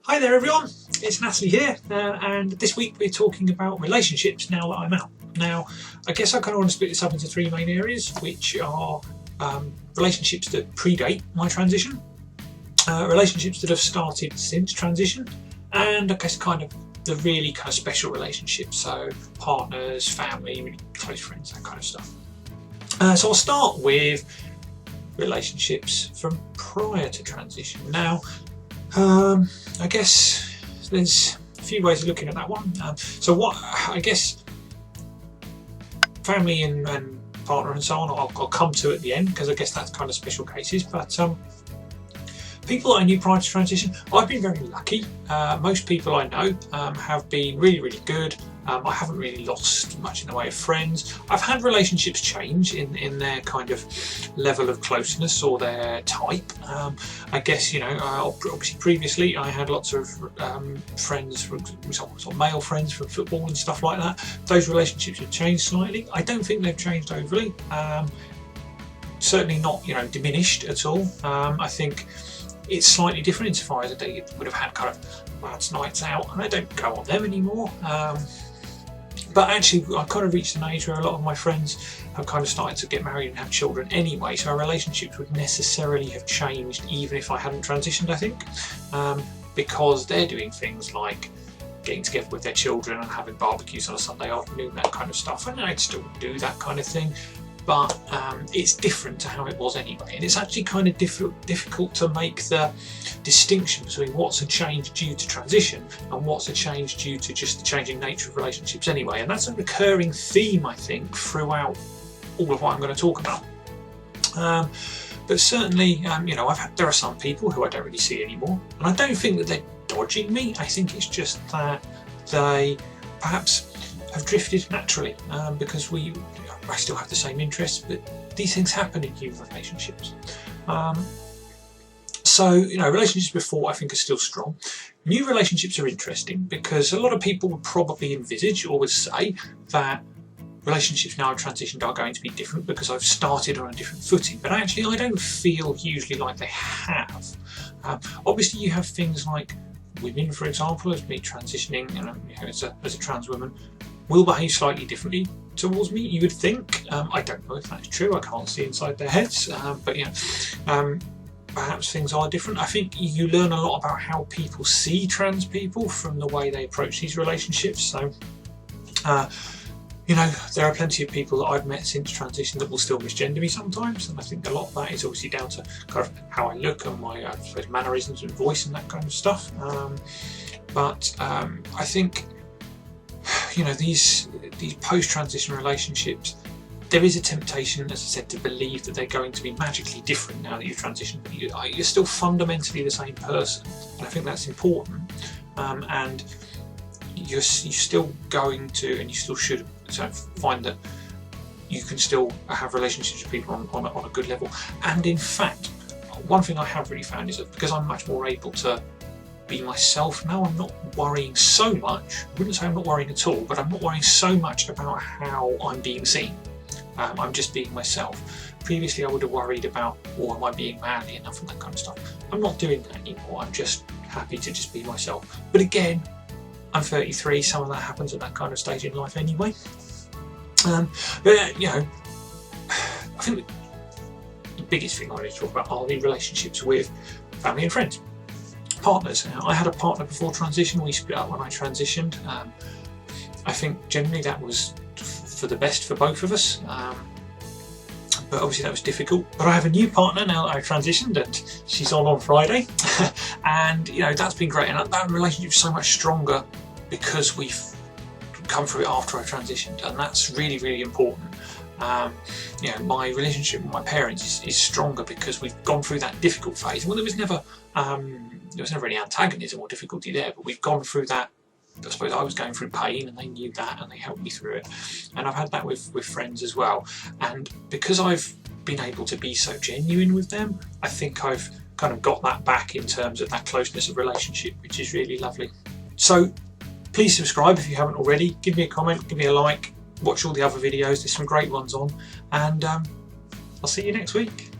Hi there everyone, it's Natalie here, and this week we're talking about relationships now that I'm out. Now, I guess I kind of want to split this up into three main areas, which are relationships that predate my transition, relationships that have started since transition, and I guess kind of the really kind of special relationships, so partners, family, really close friends, that kind of stuff. So I'll start with relationships from prior to transition. Now, I guess there's a few ways of looking at that one. So what I guess family and partner and so on I'll come to at the end, because I guess that's kind of special cases. But people that I knew prior to transition, I've been very lucky. Most people I know have been really good. I haven't really lost much in the way of friends. I've had relationships change in their kind of level of closeness or their type. I guess, you know, obviously previously I had lots of friends, sort of male friends from football and stuff like that. Those relationships have changed slightly. I don't think they've changed overly. Certainly not, you know, diminished at all. I think it's slightly different insofar as they would have had kind of lads' nights out, and I don't go on them anymore. But actually, I've kind of reached an age where a lot of my friends have kind of started to get married and have children anyway, so our relationships would necessarily have changed even if I hadn't transitioned, I think, because they're doing things like getting together with their children and having barbecues on a Sunday afternoon, that kind of stuff. And I'd still do that kind of thing, but it's different to how it was anyway, and it's actually kind of difficult to make the distinction between what's a change due to transition and what's a change due to just the changing nature of relationships anyway. And that's a recurring theme, I think, throughout all of what I'm going to talk about. But certainly, you know, there are some people who I don't really see anymore, and I don't think that they're dodging me. I think it's just that they perhaps have drifted naturally, because I still have the same interests, but these things happen in human relationships. So, you know, relationships before I think are still strong. New relationships are interesting because a lot of people would probably envisage or would say that relationships now I've transitioned are going to be different because I've started on a different footing, but actually I don't feel hugely like they have. Obviously you have things like women, for example, as me transitioning, you know, as a trans woman, will behave slightly differently towards me, you would think. I don't know if that's true, I can't see inside their heads, but you know, perhaps things are different. I think you learn a lot about how people see trans people from the way they approach these relationships. So, you know, there are plenty of people that I've met since transition that will still misgender me sometimes, and I think a lot of that is obviously down to kind of how I look and my mannerisms and voice and that kind of stuff. But I think, you know, these post-transition relationships, there is a temptation, as I said, to believe that they're going to be magically different now that you've transitioned, but you're still fundamentally the same person, and I think that's important. And you're still going to, and you still should, find that you can still have relationships with people on a good level. And in fact, one thing I have really found is that because I'm much more able to be myself now, I'm not worrying so much. I wouldn't say I'm not worrying at all, but I'm not worrying so much about how I'm being seen. I'm just being myself. Previously I would have worried about, am I being manly enough and that kind of stuff. I'm not doing that anymore. I'm just happy to just be myself. But again, I'm 33, some of that happens at that kind of stage in life anyway. But you know, I think the biggest thing I need to talk about are the relationships with family and friends. Partners. Now, I had a partner before transition. We split up when I transitioned. I think generally that was for the best for both of us, but obviously that was difficult. But I have a new partner now that I've transitioned, and she's on Friday, and you know, that's been great, and that relationship is so much stronger because we've come through it after I transitioned, and that's really important. You know, my relationship with my parents is stronger because we've gone through that difficult phase. Well, there was never any antagonism or difficulty there, but we've gone through that. I suppose I was going through pain, and they knew that, and they helped me through it. And I've had that with friends as well. And because I've been able to be so genuine with them, I think I've kind of got that back in terms of that closeness of relationship, which is really lovely. So please subscribe if you haven't already. Give me a comment, give me a like, watch all the other videos. There's some great ones on, and I'll see you next week.